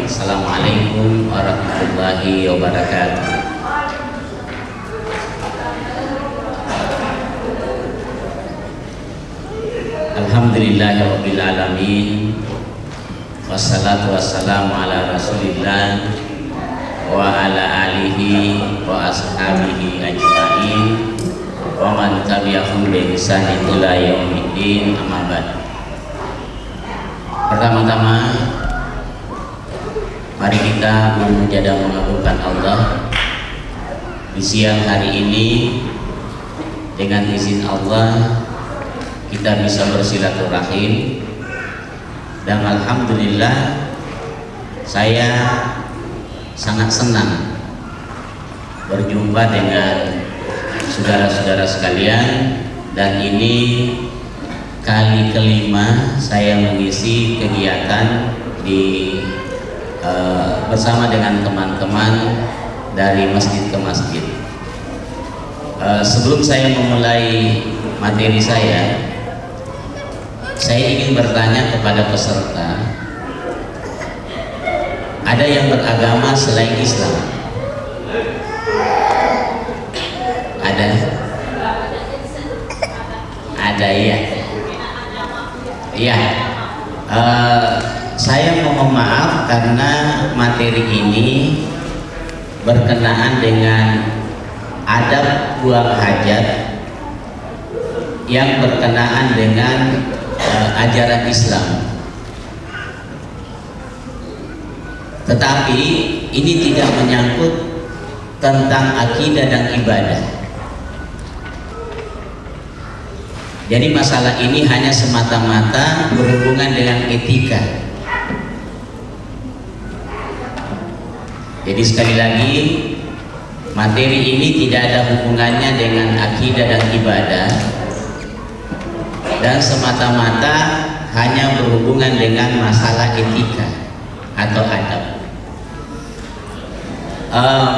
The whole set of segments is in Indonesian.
Assalamualaikum warahmatullahi wabarakatuh. Alhamdulillahirabbil alamin. Wassalatu wassalamu ala Rasulillah wa ala alihi wa ashabihi ajma'in wa man tabi'ahum bi ihsanin ila yaumiddin, amma ba'd. Pertama-tama mari kita memuja dan mengagungkan Allah di siang hari ini. Dengan izin Allah kita bisa bersilaturahim, dan alhamdulillah saya sangat senang berjumpa dengan saudara-saudara sekalian, dan ini kali kelima saya mengisi kegiatan bersama dengan teman-teman dari masjid ke masjid. Sebelum saya memulai materi saya ingin bertanya kepada peserta, ada yang beragama selain Islam? Ada? Ada ya? Iya. Saya mohon maaf karena materi ini berkenaan dengan adab buang hajat yang berkenaan dengan ajaran Islam. Tetapi ini tidak menyangkut tentang akidah dan ibadah. Jadi masalah ini hanya semata-mata berhubungan dengan etika. Jadi sekali lagi, materi ini tidak ada hubungannya dengan akidah dan ibadah, dan semata-mata hanya berhubungan dengan masalah etika atau adab.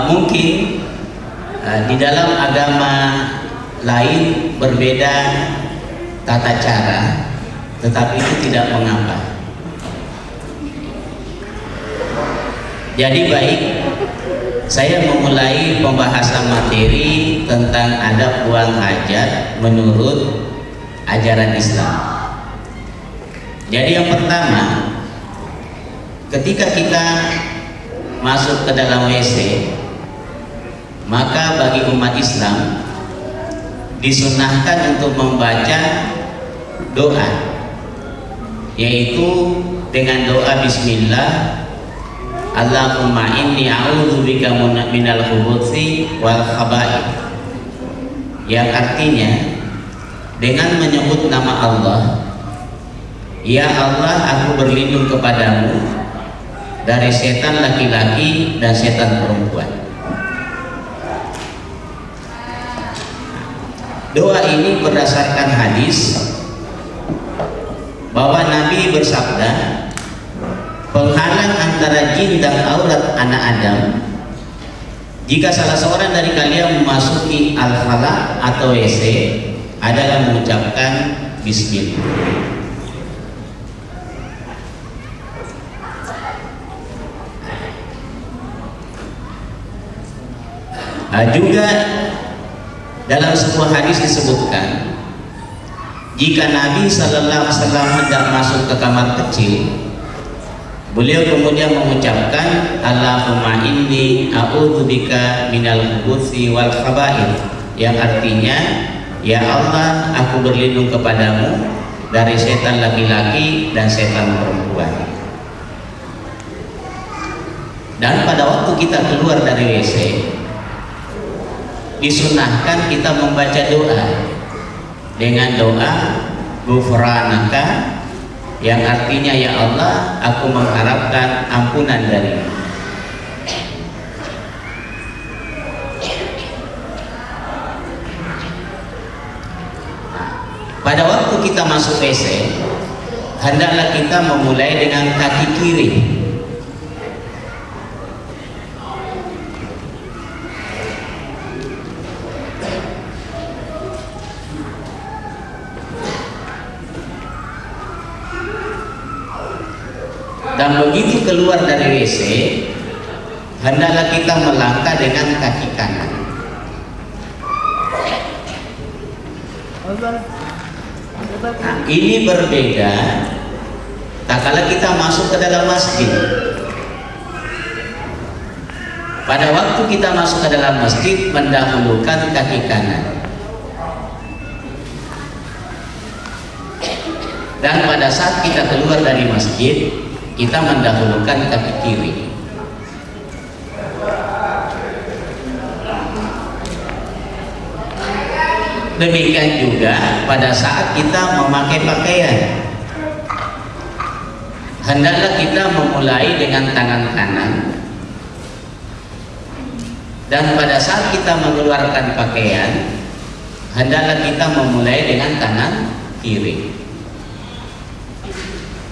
Mungkin di dalam agama lain berbeda tata cara, tetapi itu tidak mengapa. Jadi baik, saya memulai pembahasan materi tentang adab buang hajat menurut ajaran Islam. Jadi yang pertama, ketika kita masuk ke dalam WC, maka bagi umat Islam disunahkan untuk membaca doa, yaitu dengan doa Bismillah, Allahumma inni a'udzubika minal khubuthi wal khaba'ith, yang artinya dengan menyebut nama Allah, ya Allah, aku berlindung kepadamu dari setan laki-laki dan setan perempuan. Doa ini berdasarkan hadis bahwa Nabi bersabda, penghalang antara jin dan aurat anak Adam, jika salah seorang dari kalian memasuki al-khala atau WC, adalah mengucapkan Bismillah. Juga dalam sebuah hadis disebutkan, jika Nabi Sallallahu Alaihi Wasallam hendak masuk ke kamar kecil, beliau kemudian mengucapkan Allahumma inni a'udzubika minal khubuthi wal khaba'ith, yang artinya, ya Allah, aku berlindung kepadamu dari setan laki-laki dan setan perempuan. Dan pada waktu kita keluar dari WC, disunahkan kita membaca doa dengan doa Ghufranaka, yang artinya, ya Allah, aku mengharapkan ampunan darimu. Pada waktu kita masuk WC, hendaklah kita memulai dengan kaki kiri. Dan begitu keluar dari WC, hendaklah kita melangkah dengan kaki kanan. Nah, ini berbeda tak kala kita masuk ke dalam masjid. Pada waktu kita masuk ke dalam masjid, mendahulukan kaki kanan. Dan pada saat kita keluar dari masjid, kita mendahulukan kaki kiri. Demikian juga pada saat kita memakai pakaian, hendaklah kita memulai dengan tangan kanan, dan pada saat kita mengeluarkan pakaian, hendaklah kita memulai dengan tangan kiri.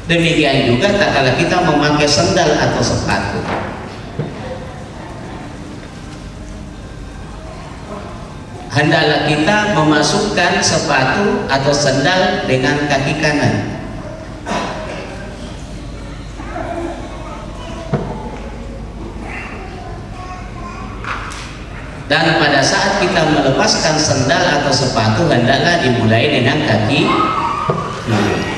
Demikian juga tak kala kita memakai sandal atau sepatu, hendaklah kita memasukkan sepatu atau sandal dengan kaki kanan. Dan pada saat kita melepaskan sandal atau sepatu, hendaklah dimulai dengan kaki kiri.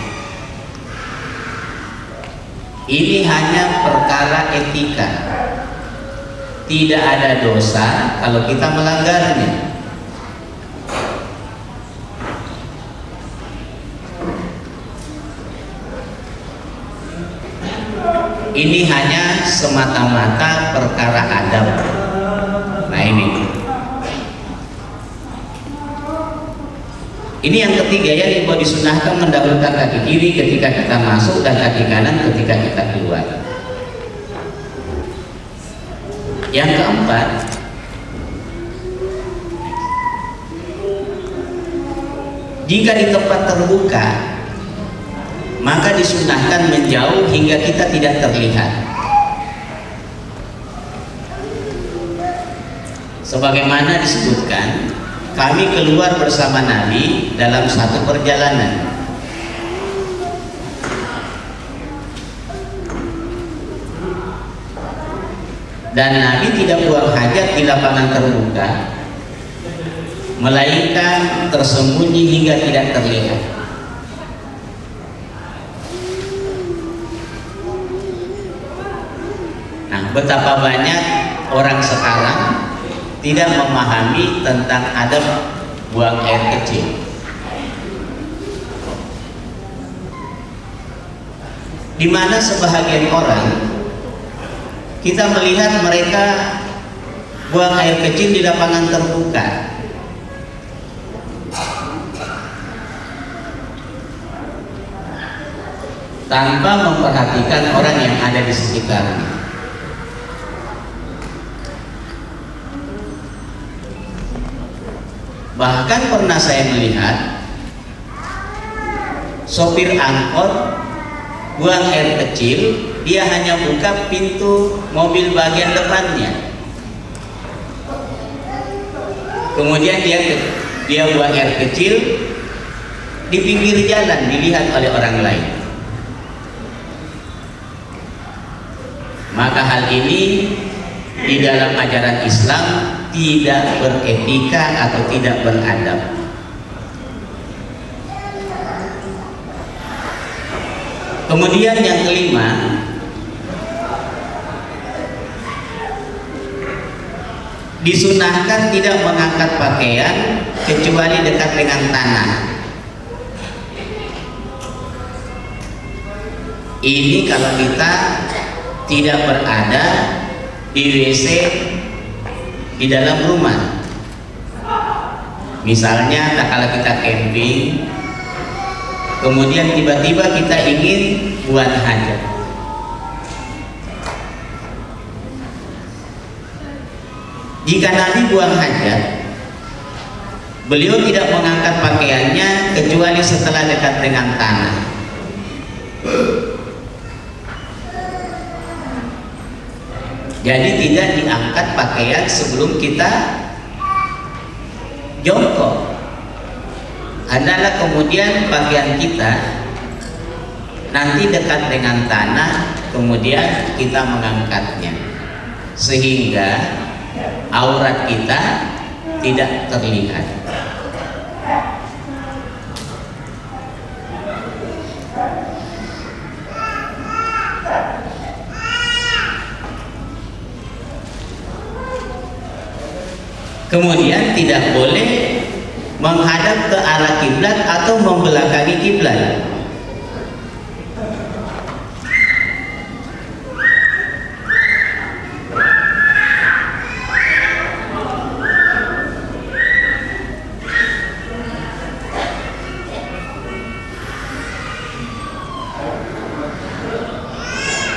Ini hanya perkara etika. Tidak ada dosa kalau kita melanggarnya. Ini hanya semata-mata perkara adab. Nah ini yang ketiga, ya, bahwa disunahkan mendahulukan kaki kiri ketika kita masuk dan kaki kanan ketika kita keluar. Yang keempat, jika di tempat terbuka, maka disunahkan menjauh hingga kita tidak terlihat. Sebagaimana disebutkan, kami keluar bersama Nabi dalam satu perjalanan. Dan Nabi tidak buang hajat di lapangan terbuka, melainkan tersembunyi hingga tidak terlihat. Nah, betapa banyak orang sekarang tidak memahami tentang adab buang air kecil. Di mana sebahagian orang kita melihat mereka buang air kecil di lapangan terbuka, tanpa memperhatikan orang yang ada di sekitarnya. Bahkan pernah saya melihat sopir angkot buang air kecil, dia hanya buka pintu mobil bagian depannya, kemudian dia buang air kecil di pinggir jalan, dilihat oleh orang lain. Maka hal ini di dalam ajaran Islam tidak beretika atau tidak beradab. Kemudian yang kelima, disunahkan tidak mengangkat pakaian kecuali dekat dengan tanah. Ini kalau kita tidak berada di WC di dalam rumah, misalnya tak kala kita camping, kemudian tiba-tiba kita ingin buat hajat. Jika Nabi buang hajat, beliau tidak mengangkat pakaiannya kecuali setelah dekat dengan tanah. Jadi tidak diangkat pakaian sebelum kita jongkok. Hendaklah kemudian pakaian kita nanti dekat dengan tanah kemudian kita mengangkatnya sehingga aurat kita tidak terlihat. Kemudian tidak boleh menghadap ke arah kiblat atau membelakangi kiblat.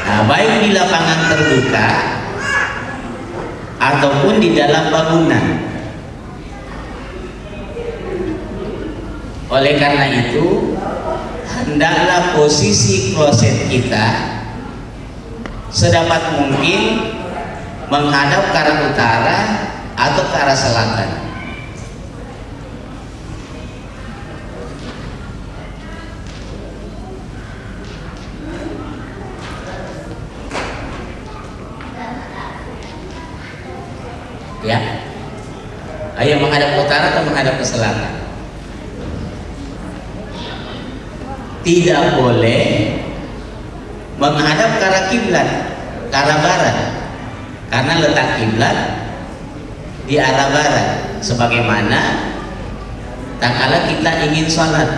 Nah, baik di lapangan terbuka ataupun di dalam bangunan. Oleh karena itu, hendaklah posisi kloset kita sedapat mungkin menghadap ke arah utara atau ke arah selatan. Ya, ayo menghadap ke utara atau menghadap ke selatan. Tidak boleh menghadap ke arah kiblat, ke arah barat, karena letak kiblat di arah barat. Sebagaimana tak kala kita ingin sholat,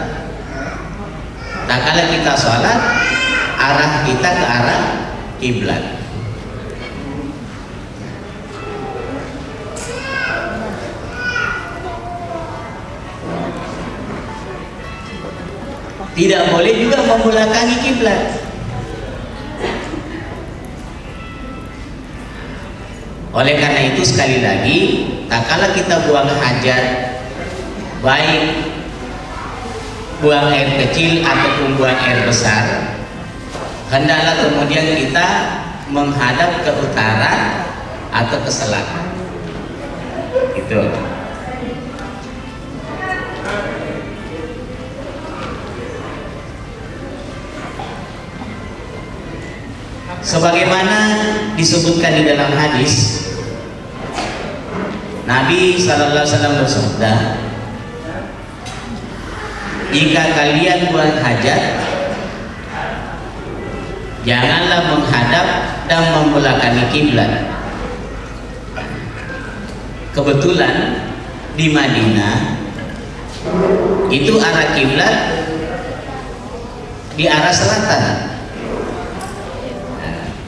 tak kala kita sholat, arah kita ke arah kiblat. Tidak boleh juga membelakangi kiblat. Oleh karena itu, sekali lagi, tak kala kita buang hajat, baik buang air kecil ataupun buang air besar, hendaklah kemudian kita menghadap ke utara atau ke selatan. Itu. Sebagaimana disebutkan di dalam hadis, Nabi sallallahu alaihi wasallam bersabda, jika kalian buang hajat, janganlah menghadap dan membelakangi kiblat. Kebetulan di Madinah itu arah kiblat di arah selatan.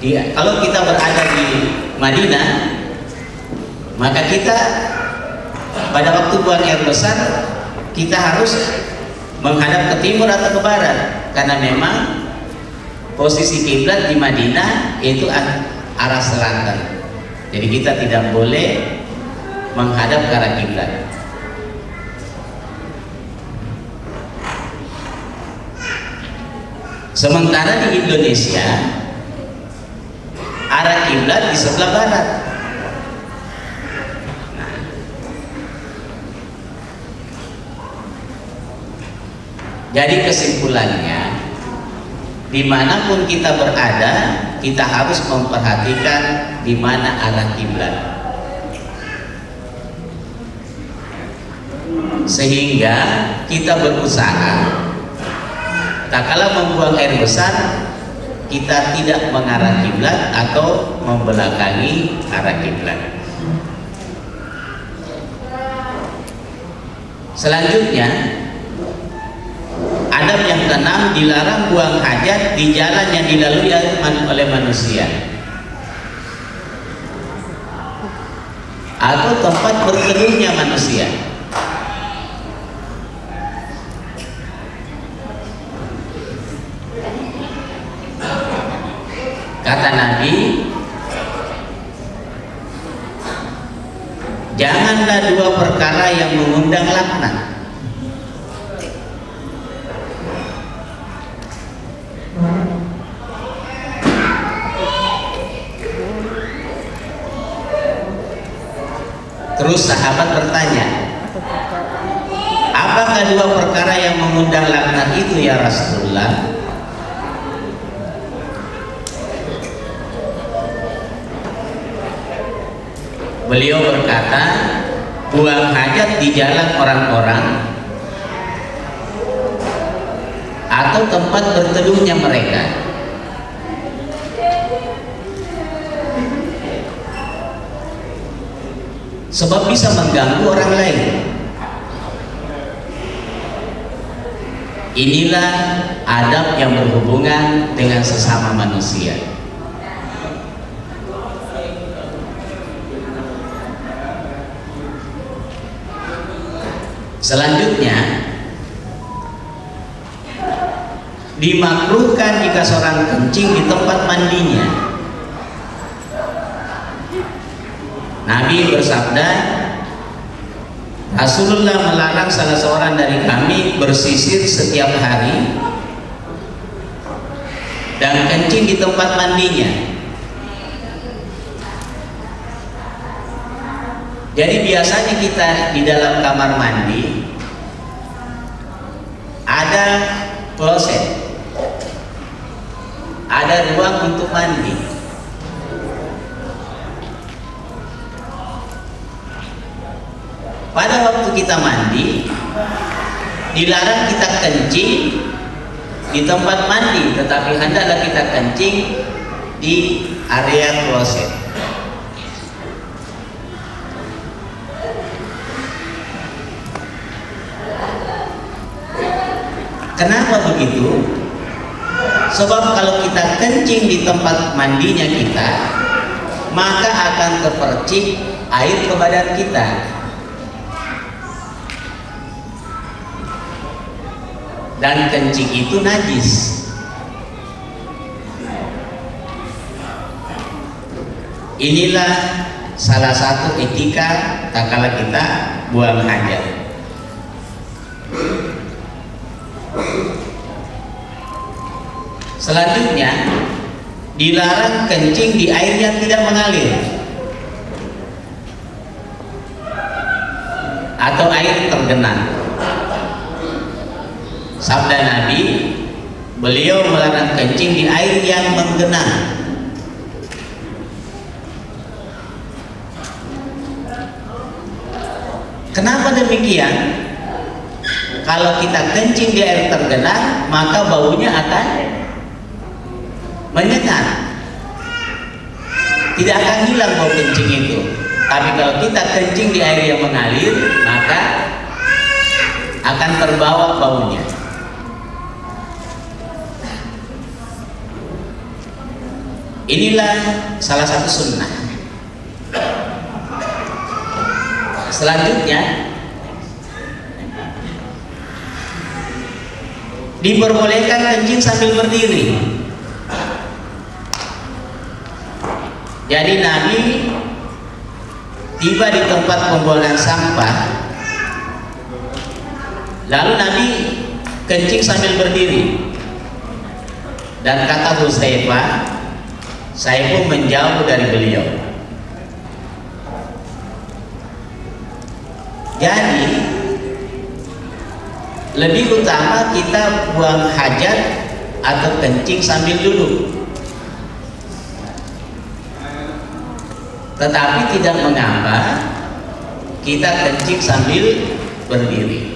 Kalau kita berada di Madinah, maka kita pada waktu buang air besar kita harus menghadap ke timur atau ke barat, karena memang posisi kiblat di Madinah itu arah selatan. Jadi kita tidak boleh menghadap ke arah kiblat. Sementara di Indonesia arah kiblat di sebelah barat. Nah, jadi kesimpulannya, dimanapun kita berada, kita harus memperhatikan di mana arah kiblat, sehingga kita berusaha tak kala membuang air besar, kita tidak mengarah kiblat atau membelakangi arah kiblat. Selanjutnya, adab yang keenam, dilarang buang hajat di jalan yang dilalui oleh manusia atau tempat berteduhnya manusia. Kata Nabi, janganlah dua perkara yang mengundang laknat. Terus sahabat bertanya, apakah dua perkara yang mengundang laknat itu ya Rasulullah? beliau berkata, buang hajat di jalan orang-orang atau tempat berteduhnya mereka, sebab bisa mengganggu orang lain. Inilah adab yang berhubungan dengan sesama manusia. Selanjutnya, dimakruhkan jika seorang kencing di tempat mandinya. Nabi bersabda, Rasulullah melarang salah seorang dari kami bersisir setiap hari dan kencing di tempat mandinya. Jadi biasanya kita di dalam kamar mandi ada kloset, ada ruang untuk mandi. Pada waktu kita mandi, dilarang kita kencing di tempat mandi, tetapi hendaklah kita kencing di area kloset. Kenapa begitu? Sebab kalau kita kencing di tempat mandinya kita, maka akan terpercik air ke badan kita. Dan kencing itu najis. Inilah salah satu etika tatkala kita buang hajat. Selanjutnya, dilarang kencing di air yang tidak mengalir atau air tergenang. Sabda Nabi, beliau melarang kencing di air yang menggenang. Kenapa demikian? Kalau kita kencing di air tergenang, maka baunya akan menyengat, tidak akan hilang bau kencing itu. Tapi kalau kita kencing di air yang mengalir, maka akan terbawa baunya. Inilah salah satu sunnah. Selanjutnya, diperbolehkan kencing sambil berdiri. Jadi Nabi tiba di tempat pembuangan sampah, lalu Nabi kencing sambil berdiri, dan kata Hudzaifah, saya pun menjauh dari beliau. Jadi lebih utama kita buang hajat atau kencing sambil duduk. Tetapi tidak mengapa kita kencing sambil berdiri.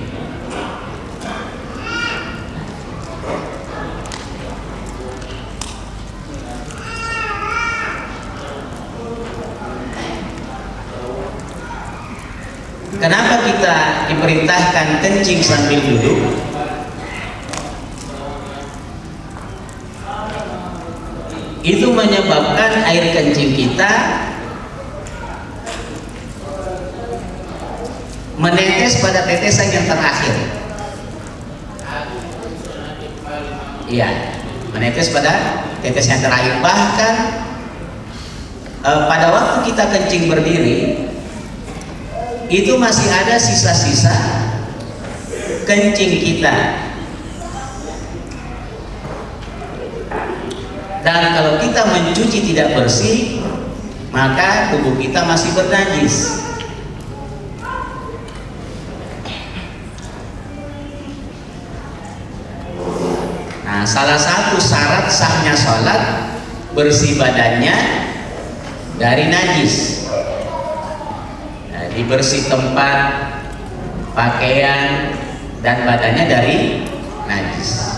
Kenapa kita diperintahkan kencing sambil duduk? Itu menyebabkan air kencing kita menetes pada tetesan yang terakhir. Iya, menetes pada tetes yang terakhir. Bahkan pada waktu kita kencing berdiri, itu masih ada sisa-sisa kencing kita. Dan kalau kita mencuci tidak bersih, maka tubuh kita masih bernajis. Nah, salah satu syarat sahnya sholat, bersih badannya dari najis. bersih tempat, pakaian, dan badannya dari najis.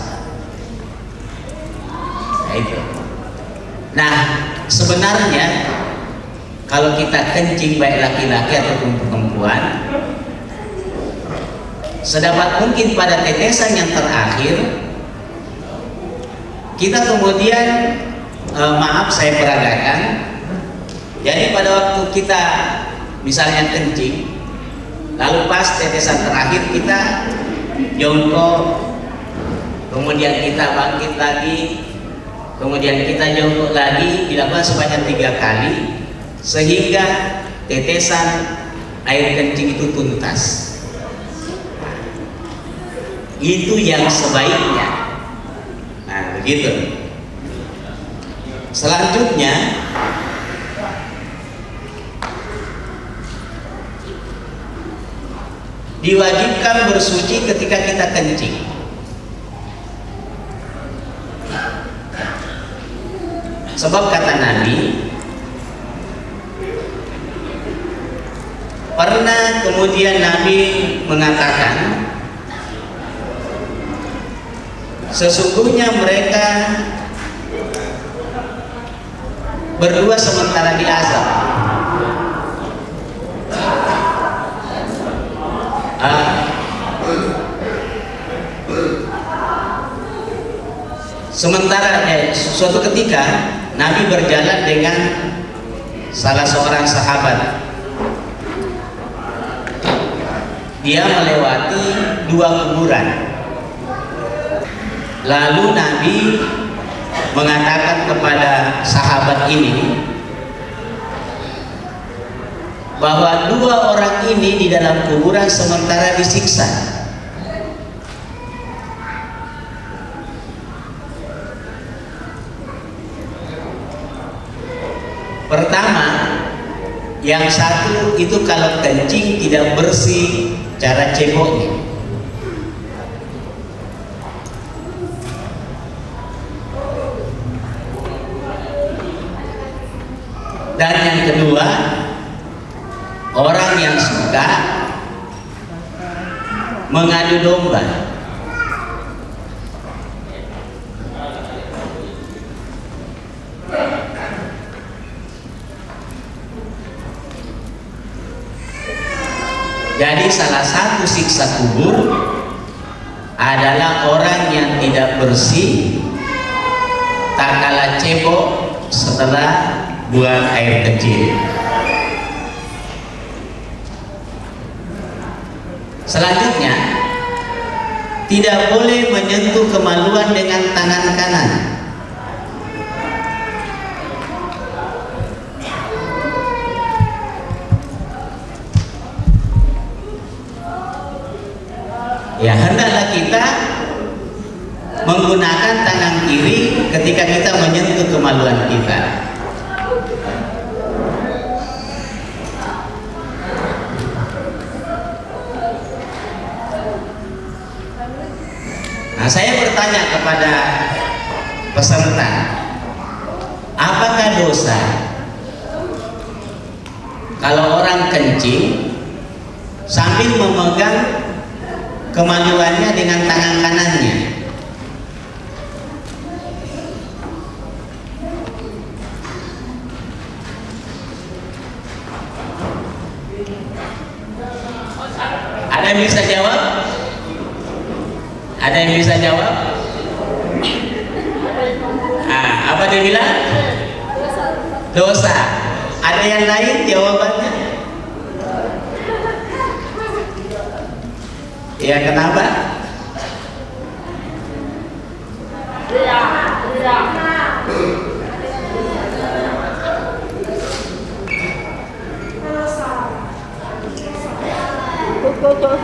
Nah itu. Nah sebenarnya kalau kita kencing baik laki-laki ataupun perempuan, sedapat mungkin pada tetesan yang terakhir kita kemudian maaf saya peragakan. Jadi pada waktu kita misalnya kencing, lalu pas tetesan terakhir kita jongkok, kemudian kita bangkit lagi, kemudian kita jongkok lagi, dilakukan sebanyak 3 kali sehingga tetesan air kencing itu tuntas. Itu yang sebaiknya. Nah begitu. Selanjutnya diwajibkan bersuci ketika kita kencing. Sebab kata Nabi, pernah kemudian Nabi mengatakan, sesungguhnya mereka berdua sementara di azab. Sementara suatu ketika Nabi berjalan dengan salah seorang sahabat. Dia melewati 2 kuburan. Lalu Nabi mengatakan kepada sahabat ini bahwa 2 orang ini di dalam kuburan sementara disiksa. Pertama, yang satu itu kalau kencing tidak bersih cara ceboknya. Dan yang kedua, orang yang suka mengadu domba. Jadi salah satu siksa kubur adalah orang yang tidak bersih tak kalah cebok setelah buang air kecil. Selanjutnya, tidak boleh menyentuh kemaluan dengan tangan kanan. Ya, hendaklah kita menggunakan tangan kiri ketika kita menyentuh kemaluan kita. Nah, saya bertanya kepada peserta, apakah dosa kalau orang kencing sambil memegang kemaluannya dengan tangan kanannya? Ada yang bisa jawab? Ada yang bisa jawab? Apa dia bilang? Dosa. Ada yang lain jawabannya? Ya, kenapa?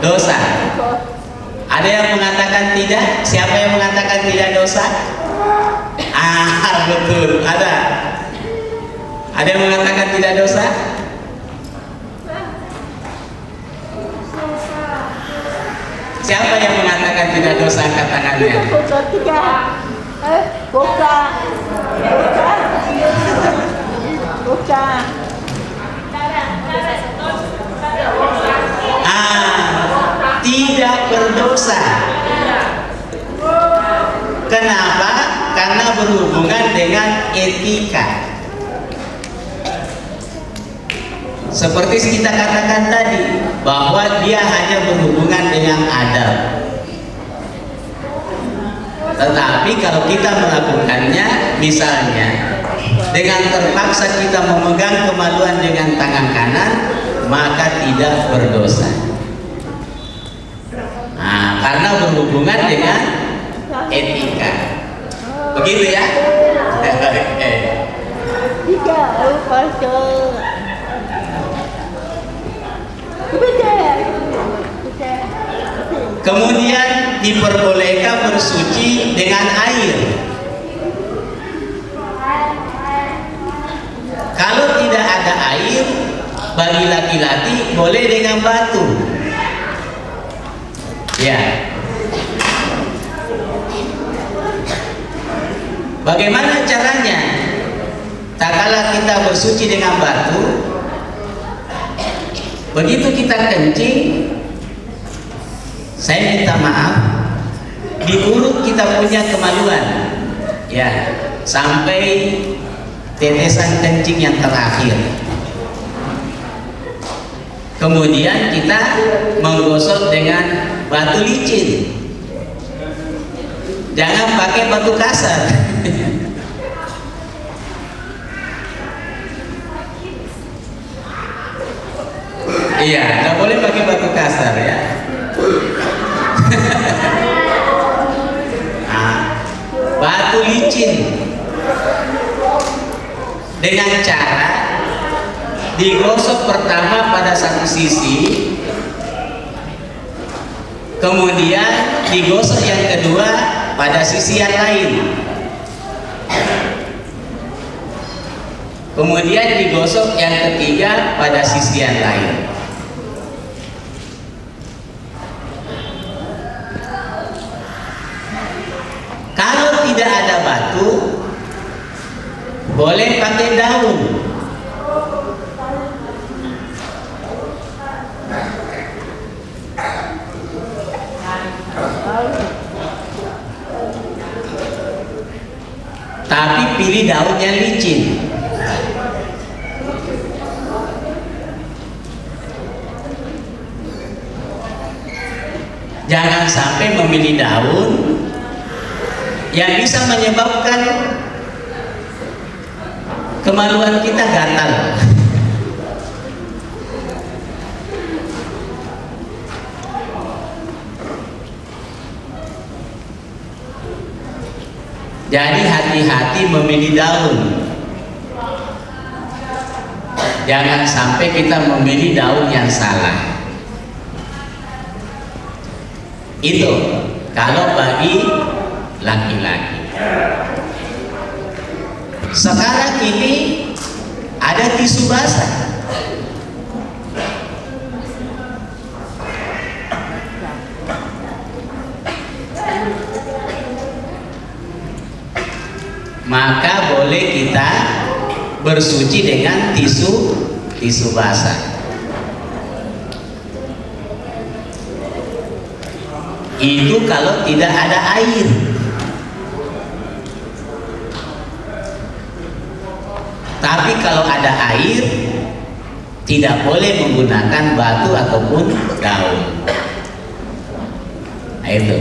Dosa. Ada yang mengatakan tidak? Siapa yang mengatakan tidak dosa? Betul, ada. Ada yang mengatakan tidak dosa? Siapa yang mengatakan tidak dosa, angkat tangannya. tidak berdosa. Kenapa? Karena berhubungan dengan etika. Seperti kita katakan tadi, bahwa dia hanya berhubungan dengan adab. Tetapi kalau kita melakukannya, misalnya dengan terpaksa kita memegang kemaluan dengan tangan kanan, maka tidak berdosa. Nah, karena berhubungan dengan etika. Begitu ya? Kemudian diperbolehkan bersuci dengan air. Kalau tidak ada air, bagi laki-laki boleh dengan batu. Ya. Bagaimana caranya? Tak kala kita bersuci dengan batu, begitu kita kencing, saya minta maaf, diurut kita punya kemaluan, ya, sampai tetesan kencing yang terakhir. Kemudian kita menggosok dengan batu licin. Jangan pakai batu kasar. Iya, nggak boleh pakai batu kasar ya. Nah, batu licin dengan cara digosok pertama pada satu sisi, kemudian digosok yang kedua pada sisi yang lain, kemudian digosok yang ketiga pada sisi yang lain. Kalau tidak ada batu, boleh pakai daun. Tapi pilih daun yang licin. Jangan sampai memilih daun yang bisa menyebabkan kemaluan kita gatal. Jadi hati-hati memilih daun. Jangan sampai kita memilih daun yang salah. Itu kalau bagi laki-laki. Sekarang ini ada tisu basah. Maka boleh kita bersuci dengan tisu basah. Itu kalau tidak ada air. Tapi kalau ada air, tidak boleh menggunakan batu ataupun daun. Nah, itu.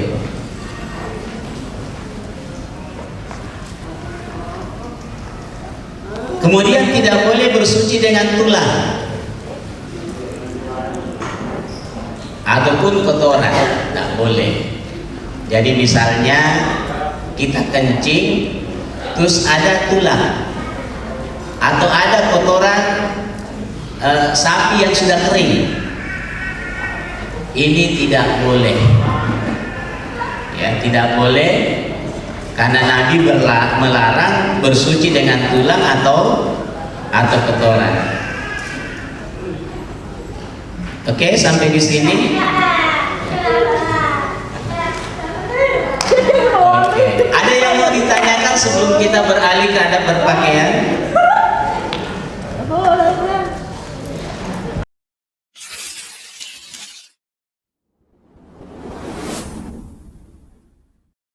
Kemudian tidak boleh bersuci dengan tulang ataupun kotoran, tidak boleh. Jadi misalnya kita kencing terus ada tulang atau ada kotoran sapi yang sudah kering, ini tidak boleh. Ya, tidak boleh, karena Nabi melarang bersuci dengan tulang atau kotoran. Oke, sampai di sini. Oke. Ada yang mau ditanyakan sebelum kita beralih ke adab berpakaian?